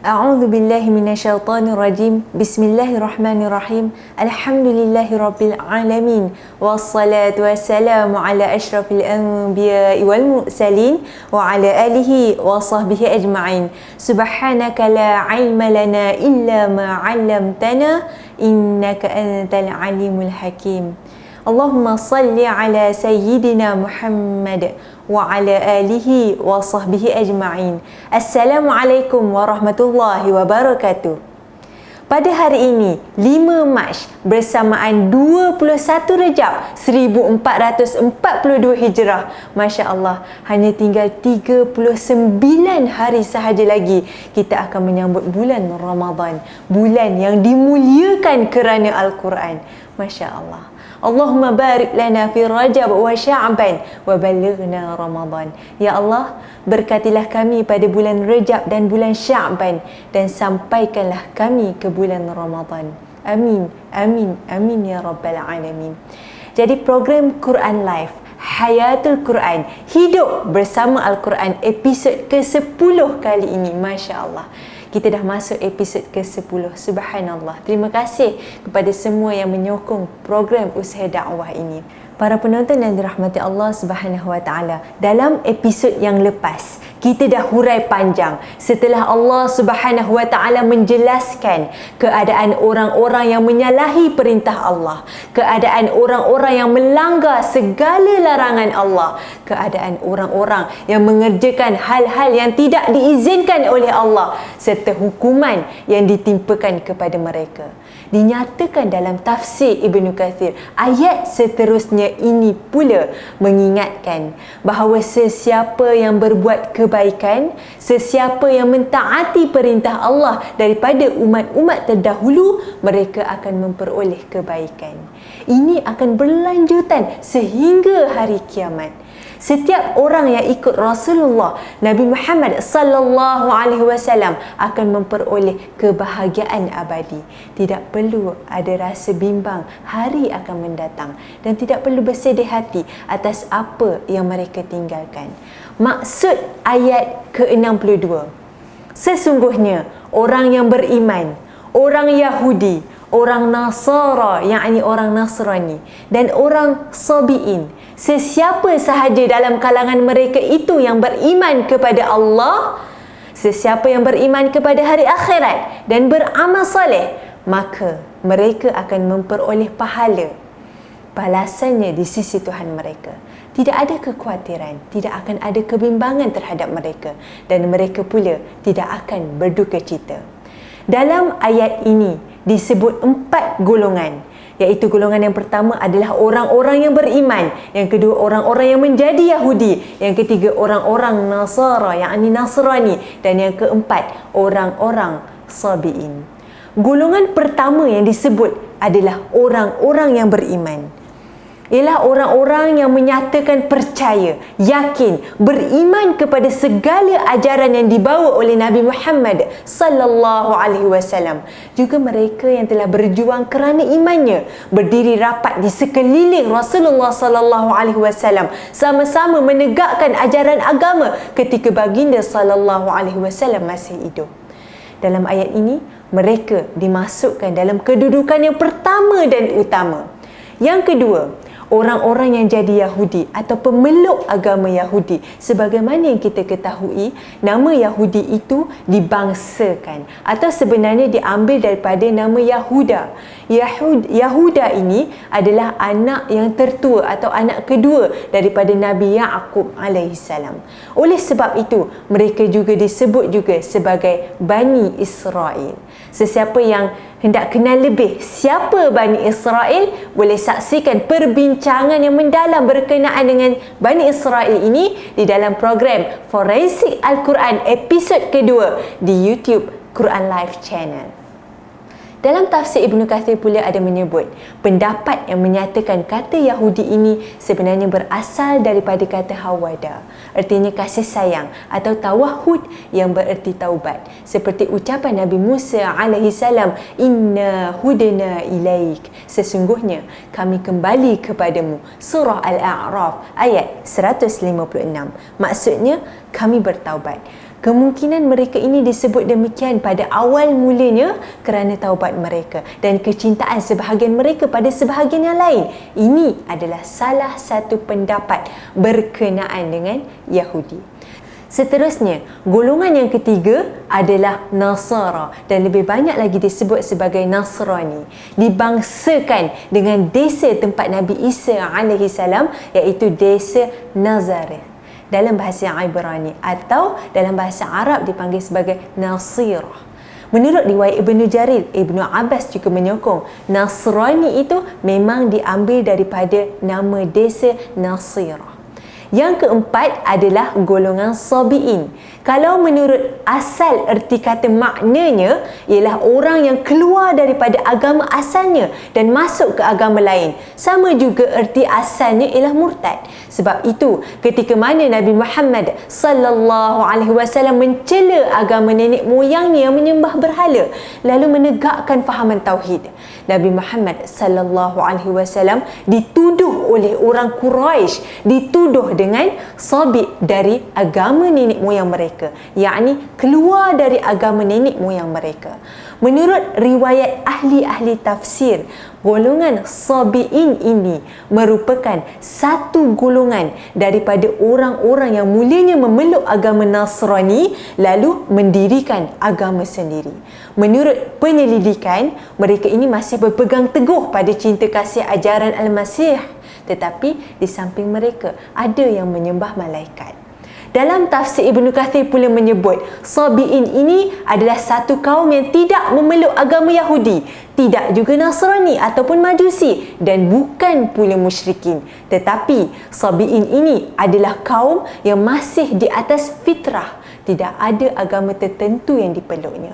A'udzu billahi minasyaitonir rajim. Bismillahirrahmanirrahim. Alhamdulillahirabbil alamin. Wassalatu wassalamu ala asyrafil anbiya'i wal mursalin wa ala alihi wa sahbihi ajma'in. Subhanaka la ilma lana illa ma 'allamtana innaka antal alimul hakim. Allahumma salli ala sayyidina Muhammad wa ala alihi wa sahbihi ajma'in. Assalamualaikum warahmatullahi wabarakatuh. Pada hari ini, 5 Mac bersamaan 21 Rejab 1442 Hijrah. Masya Allah, hanya tinggal 39 hari sahaja lagi kita akan menyambut bulan Ramadan. Bulan yang dimuliakan kerana Al-Quran. Masya Allah. Allahumma barik lana fi Rajab wa Sya'ban wa balighna Ramadan. Ya Allah, berkatilah kami pada bulan Rajab dan bulan Sya'ban dan sampaikanlah kami ke bulan Ramadan. Amin, amin, amin ya rabbal alamin. Jadi program Quran Live Hayatul Quran, hidup bersama Al-Quran, episod ke-10 kali ini. Masya Allah, kita dah masuk episod ke-10. Subhanallah. Terima kasih kepada semua yang menyokong program usaha dakwah ini. Para penonton yang dirahmati Allah Subhanahu Wa Taala, dalam episod yang lepas kita dah hurai panjang setelah Allah Subhanahu Wa Taala menjelaskan keadaan orang-orang yang menyalahi perintah Allah, keadaan orang-orang yang melanggar segala larangan Allah, keadaan orang-orang yang mengerjakan hal-hal yang tidak diizinkan oleh Allah, serta hukuman yang ditimpakan kepada mereka. Dinyatakan dalam tafsir Ibnu Kathir, ayat seterusnya ini pula mengingatkan bahawa sesiapa yang berbuat kebaikan, sesiapa yang mentaati perintah Allah daripada umat-umat terdahulu, mereka akan memperoleh kebaikan. Ini akan berlanjutan sehingga hari kiamat. Setiap orang yang ikut Rasulullah Nabi Muhammad sallallahu alaihi wasallam akan memperoleh kebahagiaan abadi. Tidak perlu ada rasa bimbang hari akan mendatang dan tidak perlu bersedih hati atas apa yang mereka tinggalkan. Maksud ayat ke-62, sesungguhnya orang yang beriman, orang Yahudi, orang Nasara, yakni orang Nasrani, dan orang Sabi'in, sesiapa sahaja dalam kalangan mereka itu yang beriman kepada Allah, sesiapa yang beriman kepada hari akhirat dan beramal soleh, maka mereka akan memperoleh pahala, balasannya di sisi Tuhan mereka. Tidak ada kekhawatiran, tidak akan ada kebimbangan terhadap mereka, dan mereka pula tidak akan berduka cita. Dalam ayat ini disebut 4 golongan, iaitu golongan yang pertama adalah orang-orang yang beriman, yang kedua orang-orang yang menjadi Yahudi, yang ketiga orang-orang Nasara, yakni Nasrani, dan yang keempat orang-orang Sabi'in. Golongan pertama yang disebut adalah orang-orang yang beriman, ialah orang-orang yang menyatakan percaya, yakin, beriman kepada segala ajaran yang dibawa oleh Nabi Muhammad sallallahu alaihi wasallam. Juga mereka yang telah berjuang kerana imannya, berdiri rapat di sekeliling Rasulullah sallallahu alaihi wasallam, sama-sama menegakkan ajaran agama ketika baginda sallallahu alaihi wasallam masih hidup. Dalam ayat ini, mereka dimasukkan dalam kedudukan yang pertama dan utama. Yang kedua, orang-orang yang jadi Yahudi atau pemeluk agama Yahudi. Sebagaimana yang kita ketahui, nama Yahudi itu dibangsakan atau sebenarnya diambil daripada nama Yahuda. Yahuda ini adalah anak yang tertua atau anak kedua daripada Nabi Ya'qub alaihissalam. Oleh sebab itu, mereka juga disebut juga sebagai Bani Israel. Sesiapa yang hendak kenal lebih siapa Bani Israel, boleh saksikan perbincangan yang mendalam berkenaan dengan Bani Israel ini di dalam program Forensik Al-Quran episod kedua di YouTube Quran Live Channel. Dalam tafsir Ibnu Kathir pula ada menyebut pendapat yang menyatakan kata Yahudi ini sebenarnya berasal daripada kata hawada, artinya kasih sayang, atau tawahud yang bererti taubat, seperti ucapan Nabi Musa alaihi salam, inna hudna ilaik, sesungguhnya kami kembali kepadamu, surah Al-A'raf ayat 156. Maksudnya kami bertaubat. Kemungkinan mereka ini disebut demikian pada awal mulanya kerana taubat mereka dan kecintaan sebahagian mereka pada sebahagian yang lain. Ini adalah salah satu pendapat berkenaan dengan Yahudi. Seterusnya, golongan yang ketiga adalah Nasara dan lebih banyak lagi disebut sebagai Nasrani. Dibangsakan dengan desa tempat Nabi Isa AS, iaitu desa Nazareth dalam bahasa Ibrani, atau dalam bahasa Arab dipanggil sebagai Nasirah. Menurut riwayat Ibnu Jarir, Ibnu Abbas juga menyokong Nasrani itu memang diambil daripada nama desa Nasirah. Yang keempat adalah golongan Sabi'in. Kalau menurut asal erti kata maknanya ialah orang yang keluar daripada agama asalnya dan masuk ke agama lain. Sama juga erti asalnya ialah murtad. Sebab itu ketika mana Nabi Muhammad sallallahu alaihi wasallam mencela agama nenek moyangnya yang menyembah berhala lalu menegakkan fahaman tauhid, Nabi Muhammad sallallahu alaihi wasallam dituduh oleh orang Quraisy, dituduh dengan sabi' dari agama nenek moyang mereka, yakni keluar dari agama nenek moyang mereka. Menurut riwayat ahli-ahli tafsir, golongan Sabi'in ini merupakan satu golongan daripada orang-orang yang mulanya memeluk agama Nasrani lalu mendirikan agama sendiri. Menurut penyelidikan, mereka ini masih berpegang teguh pada cinta kasih ajaran Al-Masih, tetapi di samping mereka ada yang menyembah malaikat. Dalam tafsir Ibnu Kathir pula menyebut Sabi'in ini adalah satu kaum yang tidak memeluk agama Yahudi, tidak juga Nasrani ataupun Majusi, dan bukan pula musyrikin. Tetapi Sabi'in ini adalah kaum yang masih di atas fitrah, tidak ada agama tertentu yang dipeluknya.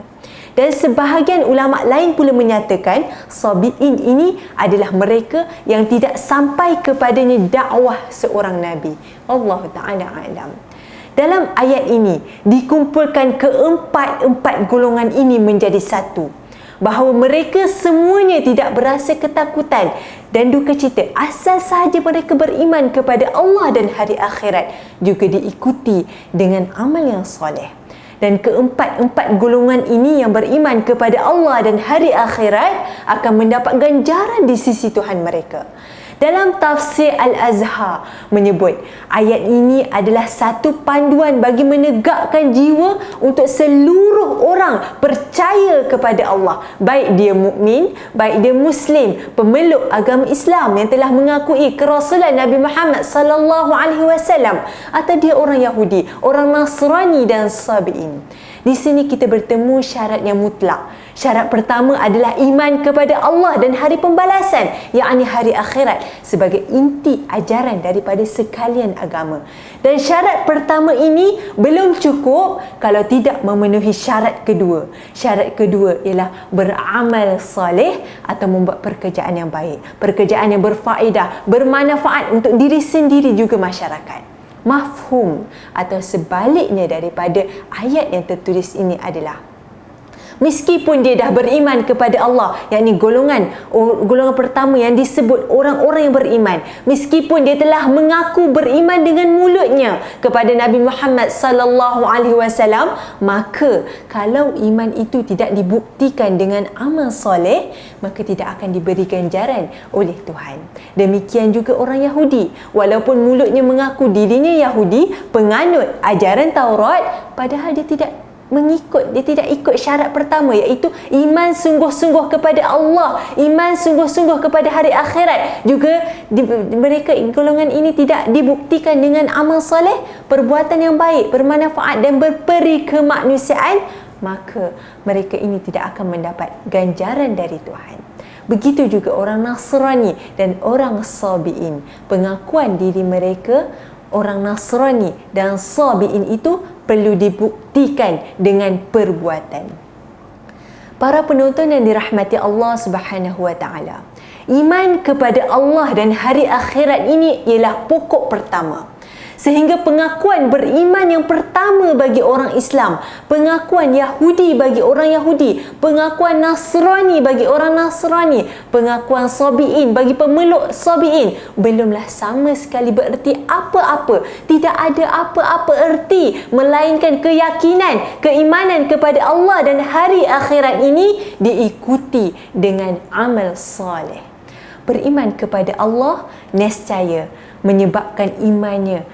Dan sebahagian ulama lain pula menyatakan Sabi'in ini adalah mereka yang tidak sampai kepadanya dakwah seorang Nabi. Allah Ta'ala a'lam. Dalam ayat ini dikumpulkan keempat-empat golongan ini menjadi satu, bahawa mereka semuanya tidak berasa ketakutan dan duka cita asal sahaja mereka beriman kepada Allah dan hari akhirat, juga diikuti dengan amal yang soleh. Dan keempat-empat golongan ini yang beriman kepada Allah dan hari akhirat akan mendapat ganjaran di sisi Tuhan mereka. Dalam tafsir Al-Azhar menyebut ayat ini adalah satu panduan bagi menegakkan jiwa untuk seluruh orang percaya kepada Allah, baik dia mukmin, baik dia muslim, pemeluk agama Islam yang telah mengakui kerasulan Nabi Muhammad sallallahu alaihi wasallam, atau dia orang Yahudi, orang Nasrani dan Sabi'in. Di sini kita bertemu syarat yang mutlak. Syarat pertama adalah iman kepada Allah dan hari pembalasan, yakni hari akhirat, sebagai inti ajaran daripada sekalian agama. Dan syarat pertama ini belum cukup kalau tidak memenuhi syarat kedua. Syarat kedua ialah beramal soleh atau membuat pekerjaan yang baik, pekerjaan yang berfaedah, bermanfaat untuk diri sendiri juga masyarakat. Mafhum atau sebaliknya daripada ayat yang tertulis ini adalah, meskipun dia dah beriman kepada Allah, yakni golongan pertama yang disebut orang-orang yang beriman, meskipun dia telah mengaku beriman dengan mulutnya kepada Nabi Muhammad sallallahu alaihi wasallam, maka kalau iman itu tidak dibuktikan dengan amal soleh, maka tidak akan diberi ganjaran oleh Tuhan. Demikian juga orang Yahudi, walaupun mulutnya mengaku dirinya Yahudi, penganut ajaran Taurat, padahal dia tidak ikut syarat pertama, iaitu iman sungguh-sungguh kepada Allah, iman sungguh-sungguh kepada hari akhirat. Juga mereka golongan ini tidak dibuktikan dengan amal soleh, perbuatan yang baik, bermanfaat dan berperi kemanusiaan, maka mereka ini tidak akan mendapat ganjaran dari Tuhan. Begitu juga orang Nasrani dan orang Sabi'in. Pengakuan diri mereka, orang Nasrani dan Sabi'in itu perlu dibuktikan dengan perbuatan. Para penonton yang dirahmati Allah Subhanahu wa taala, iman kepada Allah dan hari akhirat ini ialah pokok pertama. Sehingga pengakuan beriman yang pertama bagi orang Islam, pengakuan Yahudi bagi orang Yahudi, pengakuan Nasrani bagi orang Nasrani, pengakuan Sabi'in bagi pemeluk Sabi'in, belumlah sama sekali bererti apa-apa. Tidak ada apa-apa erti melainkan keyakinan, keimanan kepada Allah dan hari akhirat ini diikuti dengan amal soleh. Beriman kepada Allah nescaya menyebabkan imannya,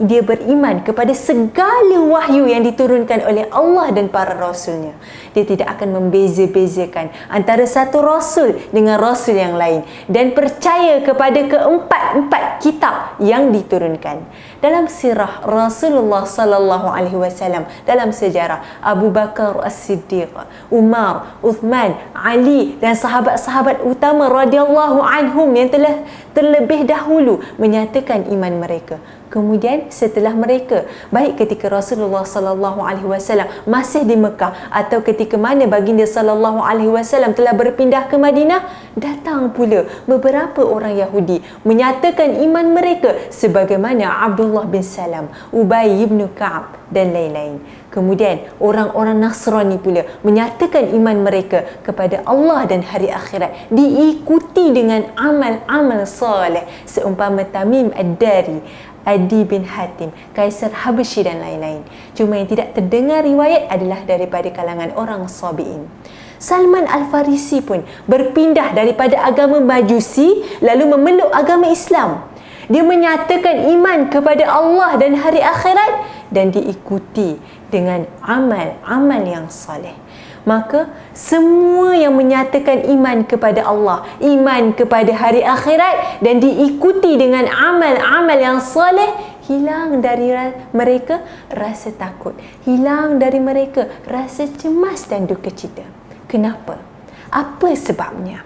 dia beriman kepada segala wahyu yang diturunkan oleh Allah dan para rasulnya. Dia tidak akan membeza-bezakan antara satu rasul dengan rasul yang lain dan percaya kepada keempat-empat kitab yang diturunkan. Dalam sirah Rasulullah sallallahu alaihi wasallam, dalam sejarah Abu Bakar As-Siddiq, Umar, Uthman, Ali dan sahabat-sahabat utama radhiyallahu anhum yang telah terlebih dahulu menyatakan iman mereka. Kemudian setelah mereka, baik ketika Rasulullah sallallahu alaihi wasallam masih di Mekah atau ketika mana baginda sallallahu alaihi wasallam telah berpindah ke Madinah, datang pula beberapa orang Yahudi menyatakan iman mereka sebagaimana Abdullah bin Salam, Ubay bin Ka'ab dan lain-lain. Kemudian orang-orang Nasrani pula menyatakan iman mereka kepada Allah dan hari akhirat, diikuti dengan amal-amal soleh seumpama Tamim Ad-Dari, Adi bin Hatim, Kaisar Habsyi dan lain-lain. Cuma yang tidak terdengar riwayat adalah daripada kalangan orang Sabi'in. Salman Al-Farisi pun berpindah daripada agama Majusi lalu memeluk agama Islam. Dia menyatakan iman kepada Allah dan hari akhirat dan diikuti dengan amal-amal yang soleh. Maka semua yang menyatakan iman kepada Allah, iman kepada hari akhirat dan diikuti dengan amal-amal yang soleh, hilang dari mereka rasa takut, hilang dari mereka rasa cemas dan duka cita. Kenapa? Apa sebabnya?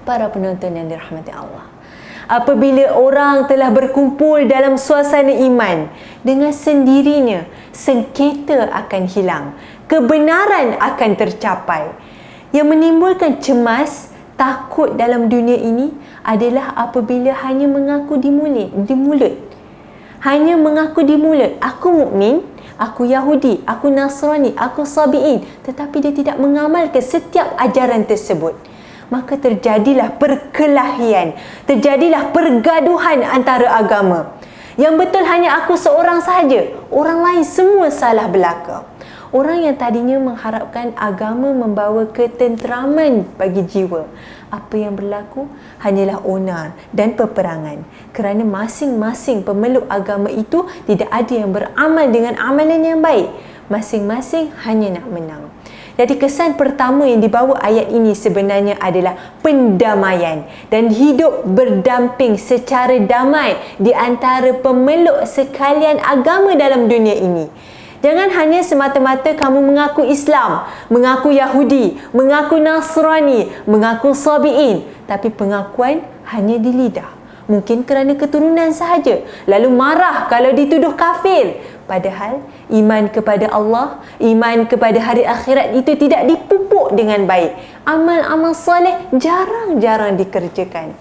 Para penonton yang dirahmati Allah, apabila orang telah berkumpul dalam suasana iman, dengan sendirinya sengketa akan hilang, kebenaran akan tercapai. Yang menimbulkan cemas, takut dalam dunia ini adalah apabila hanya mengaku di mulut. Hanya mengaku di mulut, aku mukmin, aku Yahudi, aku Nasrani, aku Sabi'in, tetapi dia tidak mengamalkan setiap ajaran tersebut. Maka terjadilah perkelahian, terjadilah pergaduhan antara agama. Yang betul hanya aku seorang sahaja, orang lain semua salah belaka. Orang yang tadinya mengharapkan agama membawa ketenteraman bagi jiwa, apa yang berlaku hanyalah onar dan peperangan, kerana masing-masing pemeluk agama itu tidak ada yang beramal dengan amalan yang baik. Masing-masing hanya nak menang. Jadi kesan pertama yang dibawa ayat ini sebenarnya adalah pendamaian dan hidup berdamping secara damai di antara pemeluk sekalian agama dalam dunia ini. Jangan hanya semata-mata kamu mengaku Islam, mengaku Yahudi, mengaku Nasrani, mengaku Sabi'in, tapi pengakuan hanya di lidah. Mungkin kerana keturunan sahaja, lalu marah kalau dituduh kafir. Padahal iman kepada Allah, iman kepada hari akhirat itu tidak dipupuk dengan baik. Amal-amal soleh jarang-jarang dikerjakan.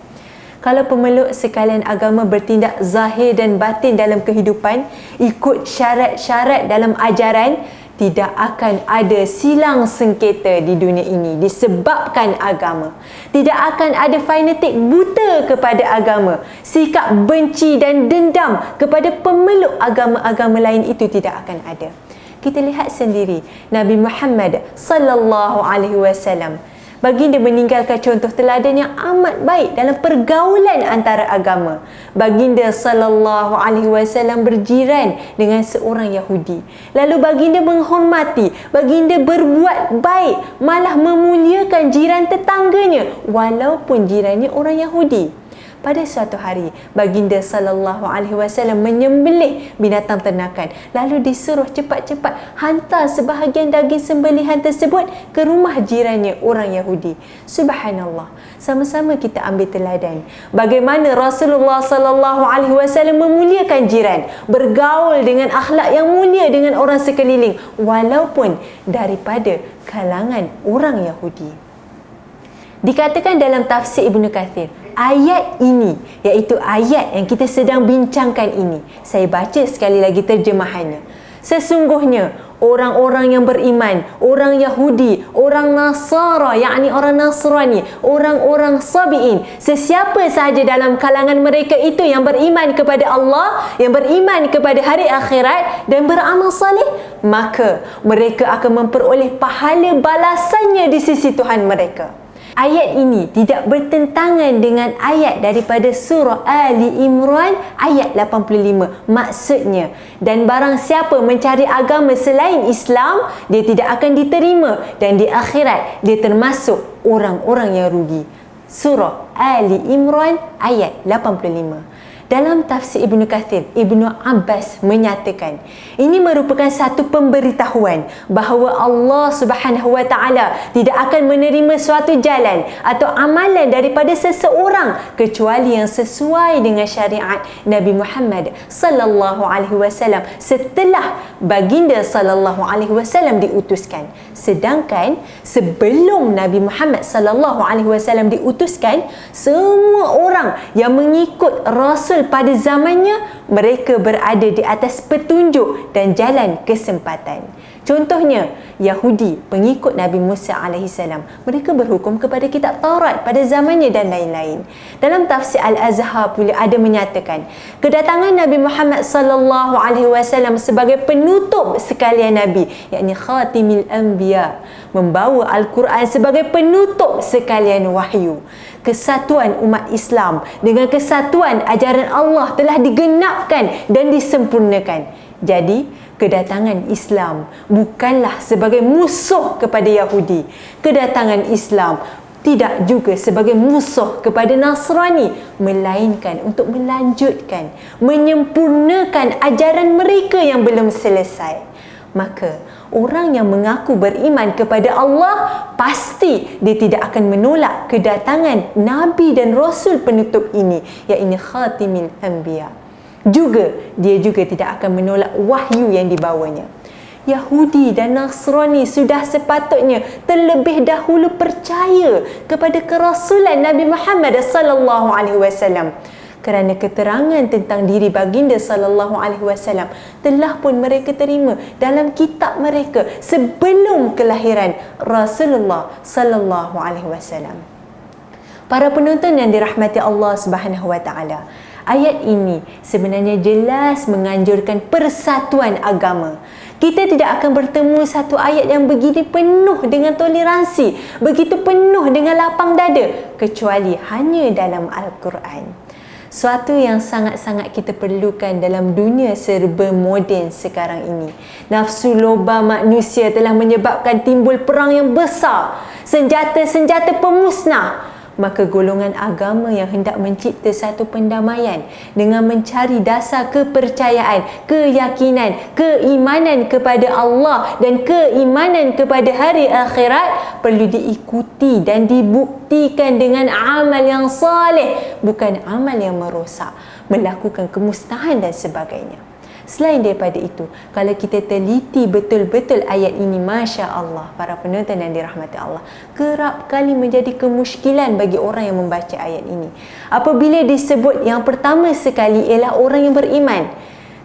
Kalau pemeluk sekalian agama bertindak zahir dan batin dalam kehidupan, ikut syarat-syarat dalam ajaran, tidak akan ada silang sengketa di dunia ini disebabkan agama. Tidak akan ada fanatik buta kepada agama. Sikap benci dan dendam kepada pemeluk agama-agama lain itu tidak akan ada. Kita lihat sendiri Nabi Muhammad sallallahu alaihi wasallam. Baginda meninggalkan contoh teladan yang amat baik dalam pergaulan antara agama. Baginda sallallahu alaihi wasallam berjiran dengan seorang Yahudi. Lalu baginda menghormati, baginda berbuat baik, malah memuliakan jiran tetangganya walaupun jirannya orang Yahudi. Pada suatu hari, baginda sallallahu alaihi wasallam menyembelih binatang ternakan, lalu disuruh cepat-cepat hantar sebahagian daging sembelihan tersebut ke rumah jirannya orang Yahudi. Subhanallah, sama-sama kita ambil teladan bagaimana Rasulullah sallallahu alaihi wasallam memuliakan jiran, bergaul dengan akhlak yang mulia dengan orang sekeliling walaupun daripada kalangan orang Yahudi. Dikatakan dalam tafsir Ibnu Kathir, ayat ini, iaitu ayat yang kita sedang bincangkan ini. Saya baca sekali lagi terjemahannya. Sesungguhnya orang-orang yang beriman, orang Yahudi, orang Nasara, yakni orang Nasrani, orang-orang Sabi'in, sesiapa sahaja dalam kalangan mereka itu yang beriman kepada Allah, yang beriman kepada hari akhirat dan beramal saleh, maka mereka akan memperoleh pahala balasannya di sisi Tuhan mereka. Ayat ini tidak bertentangan dengan ayat daripada surah Ali Imran ayat 85. Maksudnya, dan barang siapa mencari agama selain Islam, dia tidak akan diterima, dan di akhirat dia termasuk orang-orang yang rugi. Surah Ali Imran ayat 85. Dalam tafsir Ibnu Kathir, Ibnu Abbas menyatakan, ini merupakan satu pemberitahuan bahawa Allah Subhanahu Wa Taala tidak akan menerima suatu jalan atau amalan daripada seseorang kecuali yang sesuai dengan syariat Nabi Muhammad sallallahu alaihi wasallam setelah baginda sallallahu alaihi wasallam diutuskan. Sedangkan sebelum Nabi Muhammad sallallahu alaihi wasallam diutuskan, semua orang yang mengikut Rasul pada zamannya, mereka berada di atas petunjuk dan jalan kesempatan. Contohnya, Yahudi, pengikut Nabi Musa AS, mereka berhukum kepada kitab Taurat pada zamannya dan lain-lain. Dalam tafsir Al-Azhar pula ada menyatakan, kedatangan Nabi Muhammad sallallahu alaihi wasallam sebagai penutup sekalian nabi, yakni khatimil anbiya, membawa Al-Quran sebagai penutup sekalian wahyu. Kesatuan umat Islam dengan kesatuan ajaran Allah telah digenapkan dan disempurnakan. Jadi, kedatangan Islam bukanlah sebagai musuh kepada Yahudi. Kedatangan Islam tidak juga sebagai musuh kepada Nasrani, melainkan untuk melanjutkan, menyempurnakan ajaran mereka yang belum selesai. Maka orang yang mengaku beriman kepada Allah, pasti dia tidak akan menolak kedatangan Nabi dan Rasul penutup ini, iaitu Khatimil Anbiya. Juga dia juga tidak akan menolak wahyu yang dibawanya. Yahudi dan Nasrani sudah sepatutnya terlebih dahulu percaya kepada kerasulan Nabi Muhammad sallallahu alaihi wasallam, kerana keterangan tentang diri baginda sallallahu alaihi wasallam telah pun mereka terima dalam kitab mereka sebelum kelahiran Rasulullah sallallahu alaihi wasallam. Para penonton yang dirahmati Allah Subhanahu wa taala, ayat ini sebenarnya jelas menganjurkan persatuan agama. Kita tidak akan bertemu satu ayat yang begini penuh dengan toleransi, begitu penuh dengan lapang dada, kecuali hanya dalam Al-Quran. Suatu yang sangat-sangat kita perlukan dalam dunia serba moden sekarang ini. Nafsu loba manusia telah menyebabkan timbul perang yang besar, senjata-senjata pemusnah. Maka golongan agama yang hendak mencipta satu pendamaian dengan mencari dasar kepercayaan, keyakinan, keimanan kepada Allah dan keimanan kepada hari akhirat perlu diikuti dan dibuktikan dengan amal yang saleh, bukan amal yang merosak, melakukan kemusnahan dan sebagainya. Selain daripada itu, kalau kita teliti betul-betul ayat ini, Masya Allah, para penonton yang dirahmati Allah, kerap kali menjadi kemusykilan bagi orang yang membaca ayat ini. Apabila disebut yang pertama sekali ialah orang yang beriman,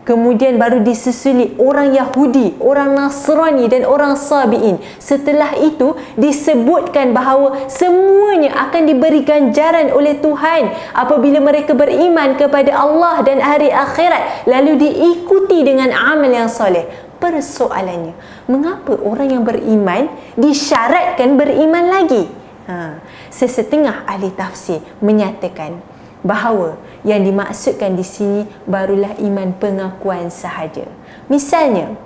kemudian baru disusuli orang Yahudi, orang Nasrani dan orang Sabi'in. Setelah itu disebutkan bahawa semuanya akan diberi ganjaran oleh Tuhan apabila mereka beriman kepada Allah dan hari akhirat, lalu diikuti dengan amal yang soleh. Persoalannya, mengapa orang yang beriman disyaratkan beriman lagi? Sesetengah ahli tafsir menyatakan bahawa yang dimaksudkan di sini barulah iman pengakuan sahaja. Misalnya,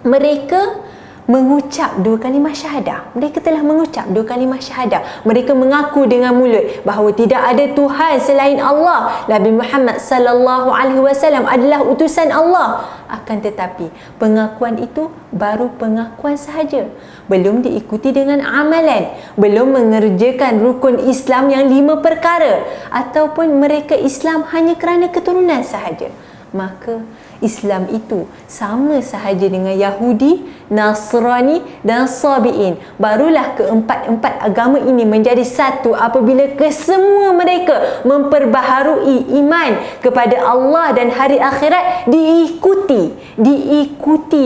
mereka mengucap 2 kalimah syahadah. Mereka telah mengucap 2 kalimah syahadah. Mereka mengaku dengan mulut bahawa tidak ada Tuhan selain Allah. Nabi Muhammad sallallahu alaihi wasallam adalah utusan Allah. Akan tetapi, pengakuan itu baru pengakuan sahaja. Belum diikuti dengan amalan. Belum mengerjakan rukun Islam yang 5 perkara. Ataupun mereka Islam hanya kerana keturunan sahaja. maka Islam itu sama sahaja dengan Yahudi, Nasrani dan Sabi'in. Barulah keempat-empat agama ini menjadi satu apabila kesemua mereka memperbaharui iman kepada Allah dan hari akhirat diikuti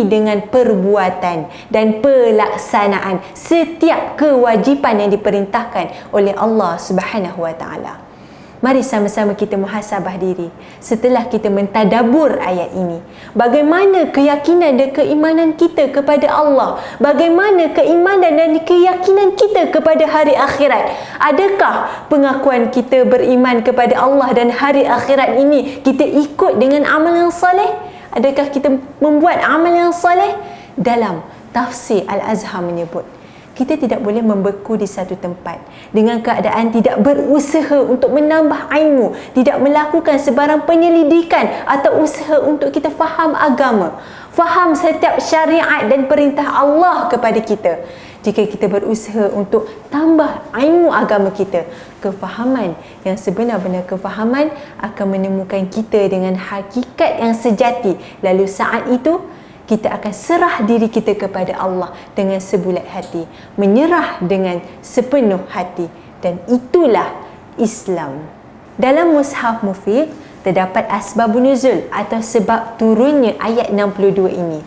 dengan perbuatan dan pelaksanaan setiap kewajipan yang diperintahkan oleh Allah Subhanahu wa taala. Mari sama-sama kita muhasabah diri setelah kita mentadabur ayat ini. Bagaimana keyakinan dan keimanan kita kepada Allah? Bagaimana keimanan dan keyakinan kita kepada hari akhirat? Adakah pengakuan kita beriman kepada Allah dan hari akhirat ini kita ikut dengan amal yang soleh? Adakah kita membuat amal yang soleh? Dalam tafsir Al-Azhar menyebut, kita tidak boleh membeku di satu tempat dengan keadaan tidak berusaha untuk menambah ilmu, tidak melakukan sebarang penyelidikan atau usaha untuk kita faham agama, faham setiap syariat dan perintah Allah kepada kita. Jika kita berusaha untuk tambah ilmu agama kita, kefahaman yang sebenar-benar kefahaman akan menemukan kita dengan hakikat yang sejati. Lalu saat itu kita akan serah diri kita kepada Allah dengan sebulat hati, menyerah dengan sepenuh hati, dan itulah Islam. Dalam Mushaf Mufiq terdapat asbabun nuzul atau sebab turunnya ayat 62 ini.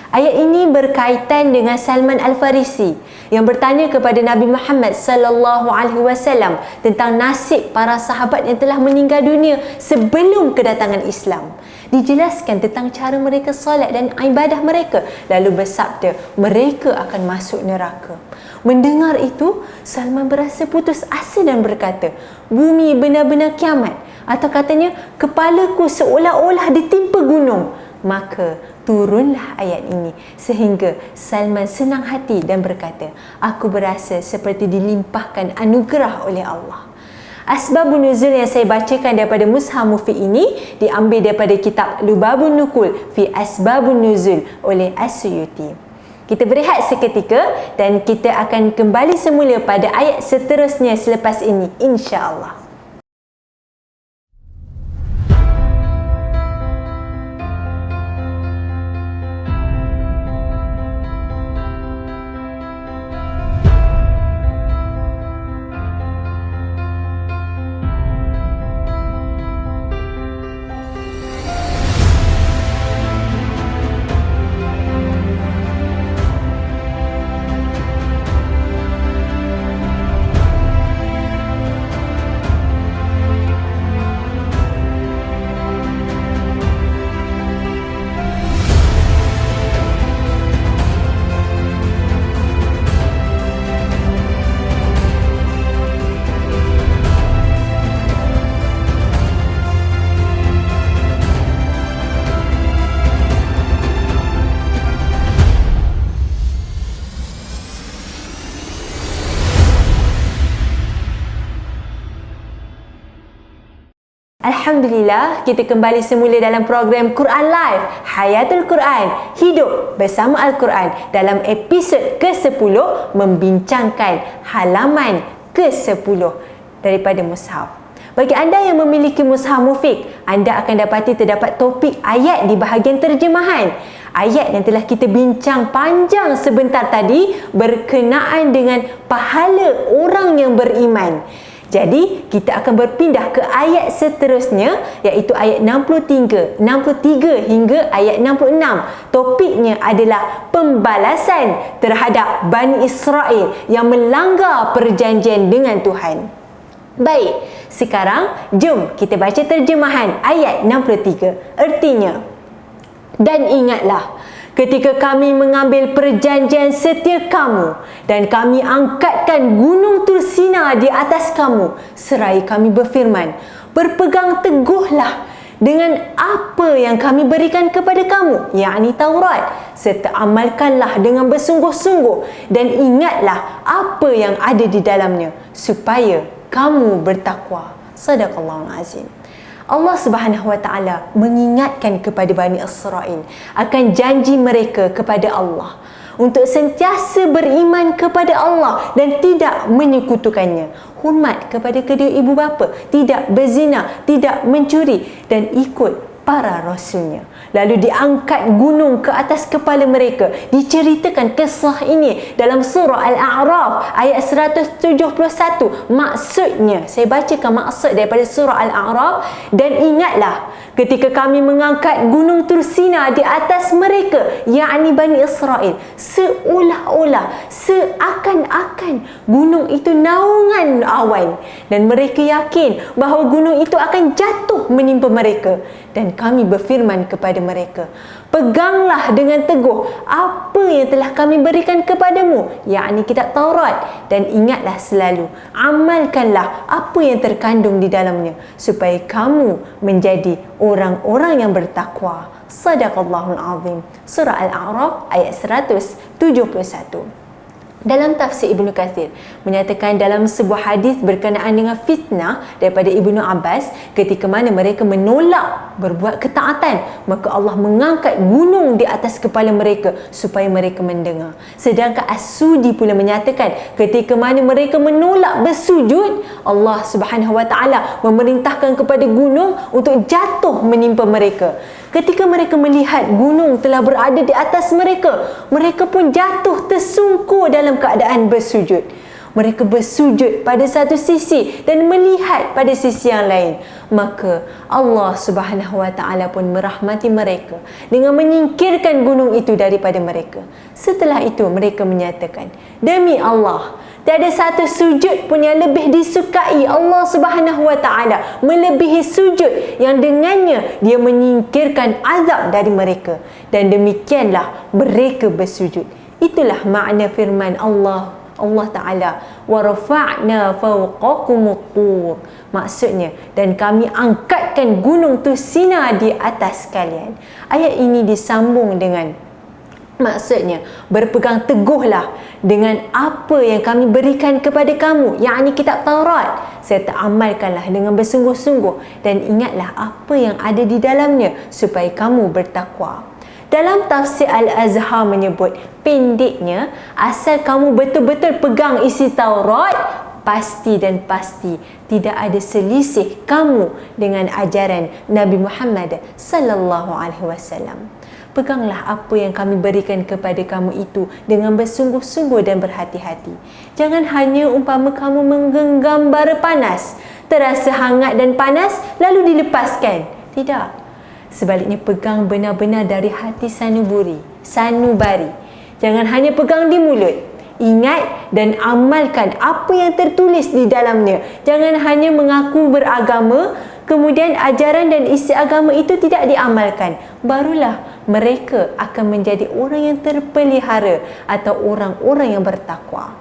Ayat ini berkaitan dengan Salman Al-Farisi yang bertanya kepada Nabi Muhammad sallallahu alaihi wasallam tentang nasib para sahabat yang telah meninggal dunia sebelum kedatangan Islam. Dijelaskan tentang cara mereka solat dan ibadah mereka, lalu bersabda mereka akan masuk neraka. Mendengar itu, Salman berasa putus asa dan berkata, bumi benar-benar kiamat, atau katanya kepalaku seolah-olah ditimpa gunung. Maka turunlah ayat ini sehingga Salman senang hati dan berkata, aku berasa seperti dilimpahkan anugerah oleh Allah. Asbabun nuzul yang saya bacakan daripada Mushaf Mufiq ini diambil daripada kitab Lubabun Nukul fi Asbabun Nuzul oleh As-Suyuti. Kita berehat seketika dan kita akan kembali semula pada ayat seterusnya selepas ini, insya-Allah. Alhamdulillah, kita kembali semula dalam program Quran Live, Hayatul Quran, hidup bersama Al-Quran, dalam episod ke-10 membincangkan halaman ke-10 daripada Mushaf. Bagi anda yang memiliki Mushaf Mufiq, anda akan dapati terdapat topik ayat di bahagian terjemahan. Ayat yang telah kita bincang panjang sebentar tadi berkenaan dengan pahala orang yang beriman. Jadi, kita akan berpindah ke ayat seterusnya, iaitu ayat 63 hingga ayat 66. Topiknya adalah pembalasan terhadap Bani Israel yang melanggar perjanjian dengan Tuhan. Baik, sekarang jom kita baca terjemahan ayat 63. Artinya, dan ingatlah, ketika kami mengambil perjanjian setia kamu dan kami angkatkan gunung Tursina di atas kamu, seraya kami berfirman, berpegang teguhlah dengan apa yang kami berikan kepada kamu, yakni Taurat, serta amalkanlah dengan bersungguh-sungguh dan ingatlah apa yang ada di dalamnya supaya kamu bertakwa. Sadaqallahul azim. Allah Subhanahu wa taala mengingatkan kepada Bani Israel akan janji mereka kepada Allah untuk sentiasa beriman kepada Allah dan tidak menyekutukannya, hormat kepada kedua ibu bapa, tidak berzina, tidak mencuri dan ikut para rasulnya. Lalu diangkat gunung ke atas kepala mereka. Diceritakan kisah ini dalam surah Al-A'raf ayat 171. Maksudnya, saya bacakan maksud daripada surah Al-A'raf. Dan ingatlah ketika kami mengangkat gunung Tursina di atas mereka, yakni Bani Israel, seolah-olah, seakan-akan gunung itu naungan awan, dan mereka yakin bahawa gunung itu akan jatuh menimpa mereka. Dan kami berfirman kepada mereka, peganglah dengan teguh apa yang telah kami berikan kepadamu, yakni kitab Taurat, dan ingatlah selalu, amalkanlah apa yang terkandung di dalamnya, supaya kamu menjadi orang-orang yang bertakwa. Sadaqallahul Azim. Surah Al-A'raf ayat 171. Dalam tafsir Ibnu Katsir menyatakan dalam sebuah hadis berkenaan dengan fitnah daripada Ibnu Abbas, ketika mana mereka menolak berbuat ketaatan, maka Allah mengangkat gunung di atas kepala mereka supaya mereka mendengar. Sedangkan As-Sudi pula menyatakan ketika mana mereka menolak bersujud, Allah Subhanahu Wa Taala memerintahkan kepada gunung untuk jatuh menimpa mereka. Ketika mereka melihat gunung telah berada di atas mereka, mereka pun jatuh tersungkur dalam keadaan bersujud. Mereka bersujud pada satu sisi dan melihat pada sisi yang lain. Maka Allah Subhanahu Wa Taala pun merahmati mereka dengan menyingkirkan gunung itu daripada mereka. Setelah itu mereka menyatakan, demi Allah, tiada satu sujud pun yang lebih disukai Allah Subhanahu Wa Taala melebihi sujud yang dengannya dia menyingkirkan azab dari mereka. Dan demikianlah mereka bersujud. Itulah makna firman Allah Ta'ala, wa rafa'na fawqakumut tur. Maksudnya, dan kami angkatkan gunung Tursina di atas kalian. Ayat ini disambung dengan maksudnya, berpegang teguhlah dengan apa yang kami berikan kepada kamu, yakni kitab Taurat, serta amalkanlah dengan bersungguh-sungguh, dan ingatlah apa yang ada di dalamnya supaya kamu bertakwa. Dalam tafsir Al-Azhar menyebut, pendeknya, asal kamu betul-betul pegang isi Taurat, pasti dan pasti tidak ada selisih kamu dengan ajaran Nabi Muhammad sallallahu alaihi wasallam. Peganglah apa yang kami berikan kepada kamu itu dengan bersungguh-sungguh dan berhati-hati. Jangan hanya umpama kamu menggenggam bara panas, terasa hangat dan panas lalu dilepaskan. Tidak. Sebaliknya, pegang benar-benar dari hati sanubari. Jangan hanya pegang di mulut. Ingat dan amalkan apa yang tertulis di dalamnya. Jangan hanya mengaku beragama, kemudian ajaran dan isi agama itu tidak diamalkan. Barulah mereka akan menjadi orang yang terpelihara atau orang-orang yang bertakwa.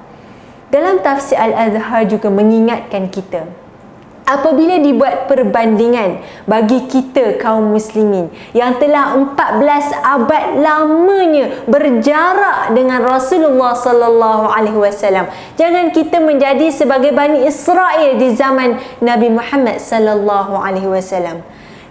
Dalam tafsir Al-Azhar juga mengingatkan kita, apabila dibuat perbandingan bagi kita kaum muslimin yang telah 14 abad lamanya berjarak dengan Rasulullah sallallahu alaihi wasallam, jangan kita menjadi sebagai Bani Israel di zaman Nabi Muhammad sallallahu alaihi wasallam.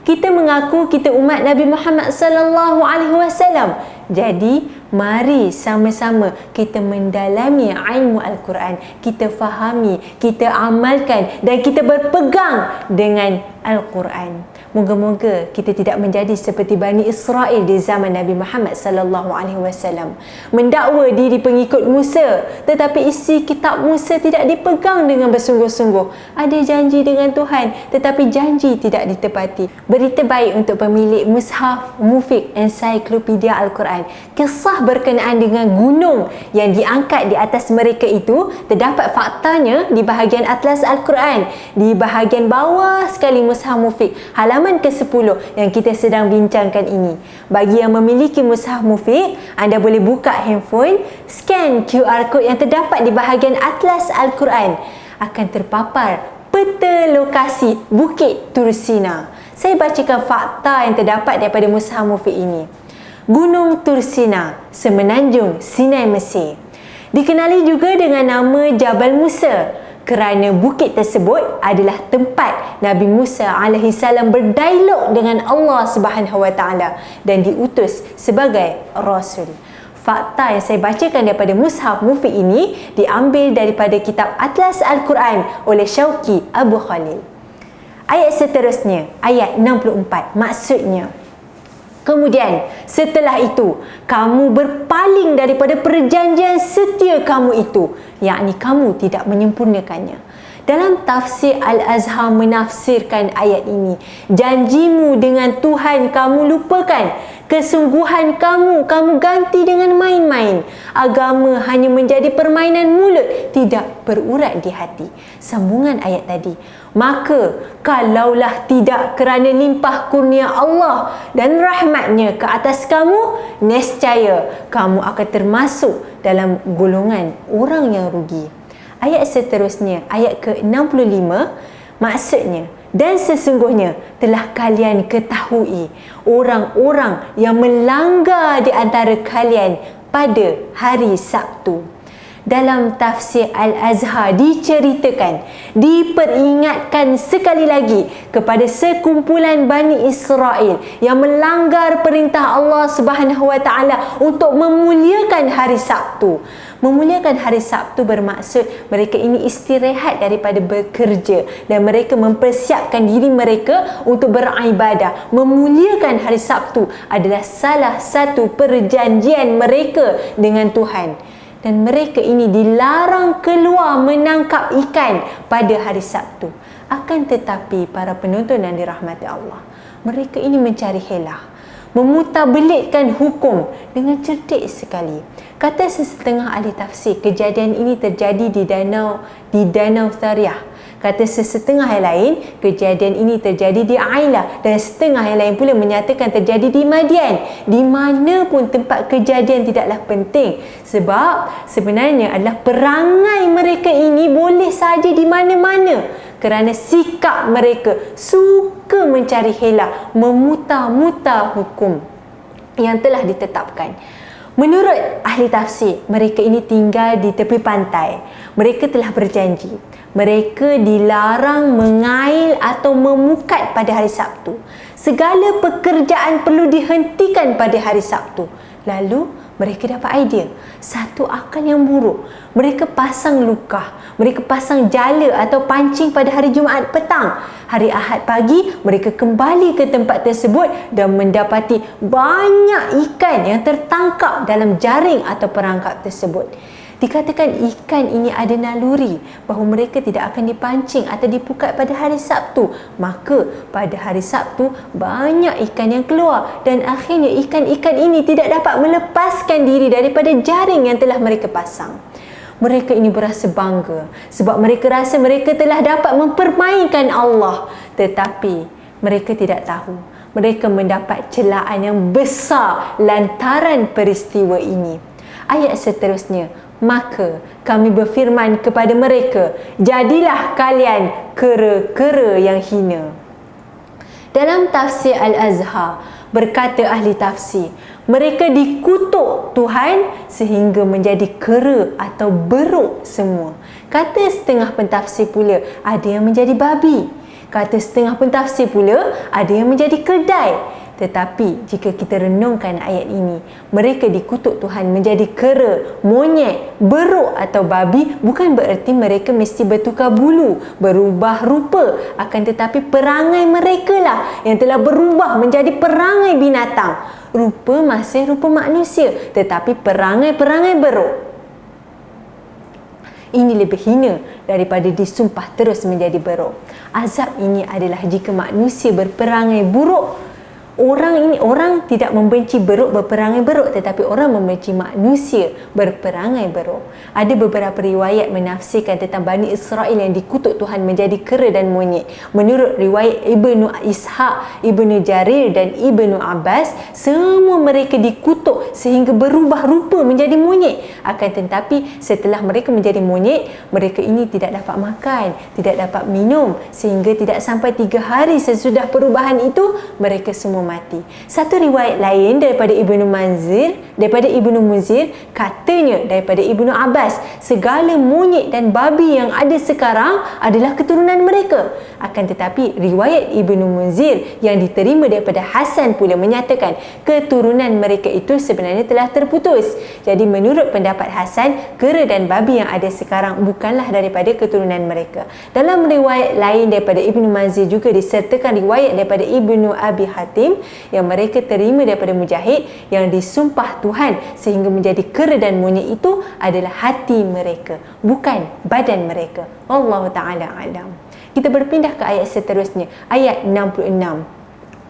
Kita mengaku kita umat Nabi Muhammad sallallahu alaihi wasallam. Jadi, mari sama-sama kita mendalami ilmu Al-Quran, kita fahami, kita amalkan dan kita berpegang dengan Al-Quran. Moga-moga kita tidak menjadi seperti Bani Israel di zaman Nabi Muhammad sallallahu alaihi wasallam, mendakwa diri pengikut Musa, tetapi isi kitab Musa tidak dipegang dengan bersungguh-sungguh. Ada janji dengan Tuhan, tetapi janji tidak ditepati. Berita baik untuk pemilik Mushaf Mufiq Ensiklopedia Al-Quran. Kisah berkenaan dengan gunung yang diangkat di atas mereka itu terdapat faktanya di bahagian atlas Al-Quran, di bahagian bawah sekali Mushaf Mufiq, halaman ke-10 yang kita sedang bincangkan ini. Bagi yang memiliki Mushaf Mufiq, anda boleh buka handphone, scan QR code yang terdapat di bahagian atlas Al-Quran. Akan terpapar peta lokasi Bukit Tursina. Saya bacakan fakta yang terdapat daripada Mushaf Mufiq ini. Gunung Tursina, semenanjung Sinai Mesir. Dikenali juga dengan nama Jabal Musa kerana bukit tersebut adalah tempat Nabi Musa AS berdialog dengan Allah Subhanahu Wa Taala dan diutus sebagai Rasul. Fakta yang saya bacakan daripada Mushaf Mufiq ini diambil daripada kitab Atlas Al-Quran oleh Syauqi Abu Khalil. Ayat seterusnya, ayat 64, maksudnya, kemudian setelah itu kamu berpaling daripada perjanjian setia kamu itu, yakni kamu tidak menyempurnakannya. Dalam tafsir Al-Azhar menafsirkan ayat ini, janjimu dengan Tuhan kamu lupakan, kesungguhan kamu ganti dengan main-main. Agama hanya menjadi permainan mulut, tidak berurat di hati. Sambungan ayat tadi, maka kalaulah tidak kerana limpah kurnia Allah dan rahmatnya ke atas kamu, nescaya kamu akan termasuk dalam golongan orang yang rugi. Ayat seterusnya, ayat ke-65, maksudnya, dan sesungguhnya telah kalian ketahui orang-orang yang melanggar di antara kalian pada hari Sabtu. Dalam tafsir Al-Azhar diceritakan, diperingatkan sekali lagi kepada sekumpulan Bani Israel yang melanggar perintah Allah Subhanahu Wa Taala untuk memuliakan hari Sabtu. Memuliakan hari Sabtu bermaksud mereka ini istirahat daripada bekerja dan mereka mempersiapkan diri mereka untuk beribadah. Memuliakan hari Sabtu adalah salah satu perjanjian mereka dengan Tuhan. Dan mereka ini dilarang keluar menangkap ikan pada hari Sabtu. Akan tetapi para penonton yang dirahmati Allah, mereka ini mencari helah, memutabelitkan hukum dengan cerdik sekali. Kata sesetengah ahli tafsir, kejadian ini terjadi di Danau Thariyah. Kata sesetengah yang lain, kejadian ini terjadi di Ailah, dan setengah yang lain pula menyatakan terjadi di Madian. Di mana pun tempat kejadian tidaklah penting, sebab sebenarnya adalah perangai mereka ini boleh saja di mana-mana kerana sikap mereka suka mencari helah, memutar-mutar hukum yang telah ditetapkan. Menurut ahli tafsir, mereka ini tinggal di tepi pantai. Mereka telah berjanji. Mereka dilarang mengail atau memukat pada hari Sabtu. Segala pekerjaan perlu dihentikan pada hari Sabtu. Lalu, mereka dapat idea. Satu akal yang buruk. Mereka pasang lukah. Mereka pasang jala atau pancing pada hari Jumaat petang. Hari Ahad pagi, mereka kembali ke tempat tersebut dan mendapati banyak ikan yang tertangkap dalam jaring atau perangkap tersebut. Dikatakan ikan ini ada naluri bahawa mereka tidak akan dipancing atau dipukat pada hari Sabtu. Maka pada hari Sabtu banyak ikan yang keluar dan akhirnya ikan-ikan ini tidak dapat melepaskan diri daripada jaring yang telah mereka pasang. Mereka ini berasa bangga sebab mereka rasa mereka telah dapat mempermainkan Allah. Tetapi mereka tidak tahu mereka mendapat celaan yang besar lantaran peristiwa ini. Ayat seterusnya, maka kami berfirman kepada mereka, jadilah kalian kera-kera yang hina. Dalam tafsir Al-Azhar, berkata ahli tafsir, mereka dikutuk Tuhan sehingga menjadi kera atau beruk semua. Kata setengah pentafsir pula, ada yang menjadi babi. Kata setengah pentafsir pula, ada yang menjadi keldai. Tetapi jika kita renungkan ayat ini, mereka dikutuk Tuhan menjadi kera, monyet, beruk atau babi bukan bererti mereka mesti bertukar bulu, berubah rupa. Akan tetapi perangai mereka lah yang telah berubah menjadi perangai binatang. Rupa masih rupa manusia, tetapi perangai-perangai beruk. Ini lebih hina daripada disumpah terus menjadi beruk. Azab ini adalah jika manusia berperangai buruk. Orang tidak membenci beruk berperangai beruk, tetapi orang membenci manusia berperangai beruk. Ada beberapa riwayat menafsirkan tentang Bani Israel yang dikutuk Tuhan menjadi kera dan monyet. Menurut riwayat Ibnu Ishaq, Ibnu Jarir dan Ibnu Abbas, semua mereka dikutuk sehingga berubah rupa menjadi monyet. Akan tetapi setelah mereka menjadi monyet, mereka ini tidak dapat makan, tidak dapat minum, sehingga tidak sampai 3 hari sesudah perubahan itu mereka semua mati. Satu riwayat lain daripada Ibnu Manzir daripada Ibnu Munzir, katanya daripada Ibnu Abbas, segala monyet dan babi yang ada sekarang adalah keturunan mereka. Akan tetapi riwayat Ibnu Munzir yang diterima daripada Hasan pula menyatakan keturunan mereka itu sebenarnya telah terputus. Jadi menurut pendapat Hasan, kera dan babi yang ada sekarang bukanlah daripada keturunan mereka. Dalam riwayat lain daripada Ibnu Munzir juga disertakan riwayat daripada Ibnu Abi Hatim yang mereka terima daripada Mujahid yang disumpah Tuhan sehingga menjadi kera dan monyet itu adalah hati mereka, bukan badan mereka. Wallahu ta'ala alam. Kita berpindah ke ayat seterusnya, ayat 66.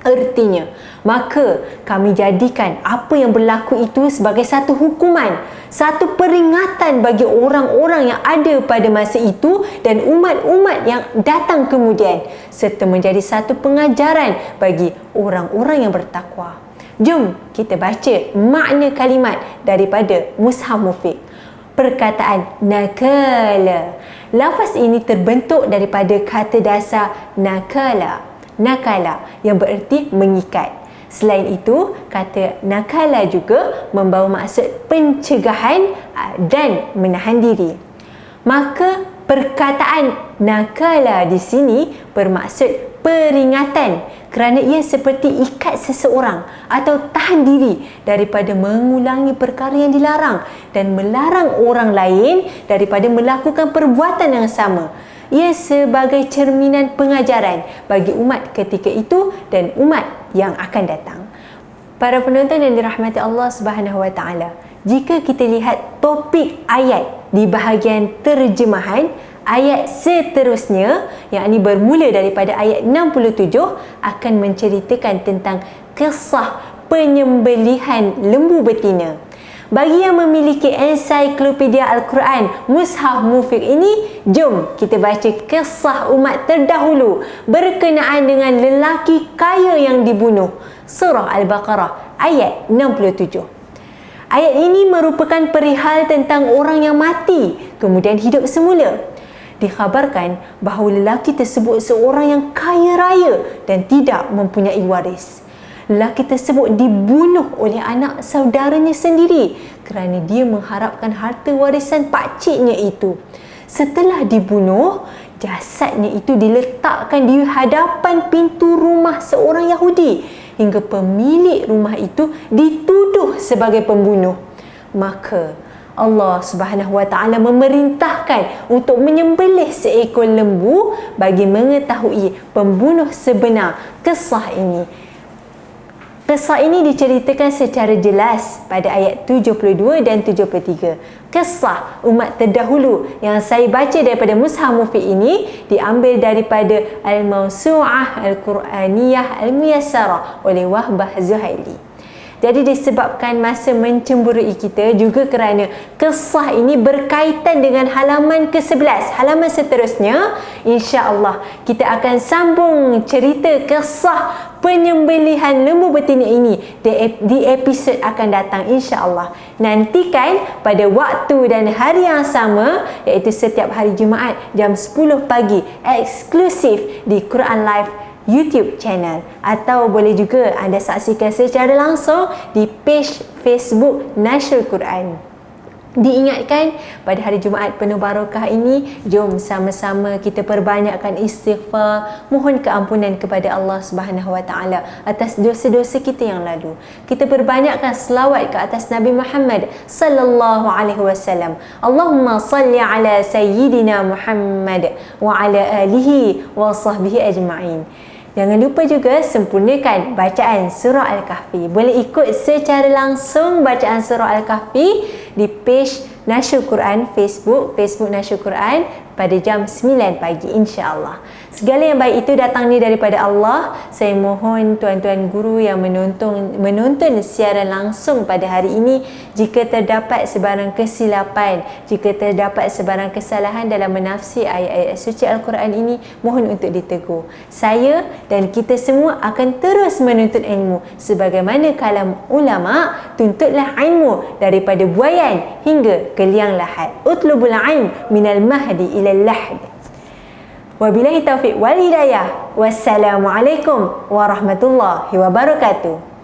Artinya, maka kami jadikan apa yang berlaku itu sebagai satu hukuman, satu peringatan bagi orang-orang yang ada pada masa itu dan umat-umat yang datang kemudian, serta menjadi satu pengajaran bagi orang-orang yang bertakwa. Jom kita baca makna kalimat daripada Mushaf Mufiq. Perkataan nakala. Lafaz ini terbentuk daripada kata dasar nakala yang bererti mengikat. Selain itu, kata nakala juga membawa maksud pencegahan dan menahan diri. Maka perkataan nakala di sini bermaksud peringatan kerana ia seperti ikat seseorang atau tahan diri daripada mengulangi perkara yang dilarang dan melarang orang lain daripada melakukan perbuatan yang sama. Ia sebagai cerminan pengajaran bagi umat ketika itu dan umat yang akan datang. Para penonton yang dirahmati Allah Subhanahu Wa Taala, jika kita lihat topik ayat di bahagian terjemahan, ayat seterusnya, yakni bermula daripada ayat 67, akan menceritakan tentang kisah penyembelihan lembu betina. Bagi yang memiliki ensiklopedia Al-Quran Mushaf Mufiq ini, jom kita baca kisah umat terdahulu berkenaan dengan lelaki kaya yang dibunuh. Surah Al-Baqarah ayat 67. Ayat ini merupakan perihal tentang orang yang mati kemudian hidup semula. Dikhabarkan bahawa lelaki tersebut seorang yang kaya raya dan tidak mempunyai waris. Lelaki tersebut dibunuh oleh anak saudaranya sendiri kerana dia mengharapkan harta warisan pakciknya itu. Setelah dibunuh, jasadnya itu diletakkan di hadapan pintu rumah seorang Yahudi hingga pemilik rumah itu dituduh sebagai pembunuh. Maka Allah Subhanahu Wa Taala memerintahkan untuk menyembelih seekor lembu bagi mengetahui pembunuh sebenar kisah ini. Kisah ini diceritakan secara jelas pada ayat 72 dan 73. Kisah umat terdahulu yang saya baca daripada Mushaf Mufiq ini diambil daripada Al-Mawsu'ah Al-Quraniyah Al-Muyassarah oleh Wahbah Zuhaili. Jadi disebabkan masa mencemburui kita juga kerana kisah ini berkaitan dengan halaman ke-11. Halaman seterusnya, insya-Allah kita akan sambung cerita kisah penyembelihan lembu betina ini di episod akan datang, insya-Allah. Nantikan pada waktu dan hari yang sama, iaitu setiap hari Jumaat jam 10 pagi, eksklusif di Quran Live YouTube channel, atau boleh juga anda saksikan secara langsung di page Facebook Nashr Quran. Diingatkan pada hari Jumaat penuh barakah ini, jom sama-sama kita perbanyakkan istighfar, mohon keampunan kepada Allah Subhanahu Wa Taala atas dosa-dosa kita yang lalu. Kita perbanyakkan selawat ke atas Nabi Muhammad sallallahu alaihi wasallam. Allahumma salli ala sayyidina Muhammad wa ala alihi wa sahbihi ajma'in. Jangan lupa juga sempurnakan bacaan surah Al-Kahfi. Boleh ikut secara langsung bacaan surah Al-Kahfi di page Nashr Quran Facebook Nashr Quran pada jam 9 pagi, insya-Allah. Segala yang baik itu datangnya daripada Allah. Saya mohon tuan-tuan guru yang menonton siaran langsung pada hari ini, jika terdapat sebarang kesilapan, jika terdapat sebarang kesalahan dalam menafsir ayat-ayat suci Al-Quran ini, mohon untuk ditegur. Saya dan kita semua akan terus menuntut ilmu sebagaimana kalam ulama, tuntutlah ilmu daripada buayan hingga ke liang lahat. Utlubul ilm minal mahdi ilal lahd. Wabillahi taufiq wal hidayah. Wassalamualaikum warahmatullahi wabarakatuh.